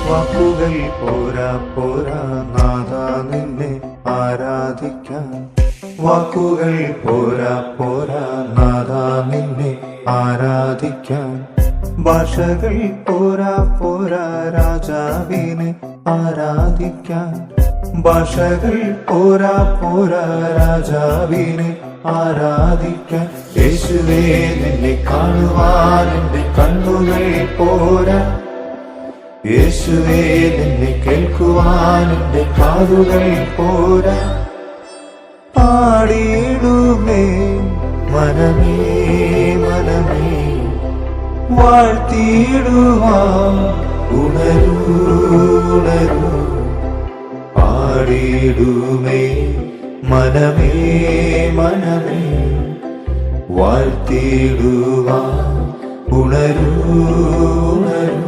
വാക്കുകൾ പോരാ പോരാ നാഥ നിന്നെ ആരാധിക്കാൻ. വാക്കുകൾ പോരാ പോരാ നാഥ നിന്നെ ആരാധിക്കാൻ. ഭാഷകൾ പോരാ പോരാ രാജാവിനെ ആരാധിക്കാൻ. ഭാഷകൾ പോരാ പോരാ രാജാവിനെ ആരാധിക്കാൻ. യേശുവേ നിന്നെ കാണുവാൻ എന്റെ കണ്ണുകൾ പോരാ. യേശുവേ നിന്നെ കേൾക്കുവാൻ എന്റെ കാതുകൾ പോരാ. പാടിയിടുമേ മനമേ മനമേ വാഴ്ത്തിയിടുവാൻ ഉണരൂ ഉണരൂ. പാടിയിടുമേ മനമേ മനമേ വാഴ്ത്തിയിടുവാൻ ഉണരൂ ഉണരൂ.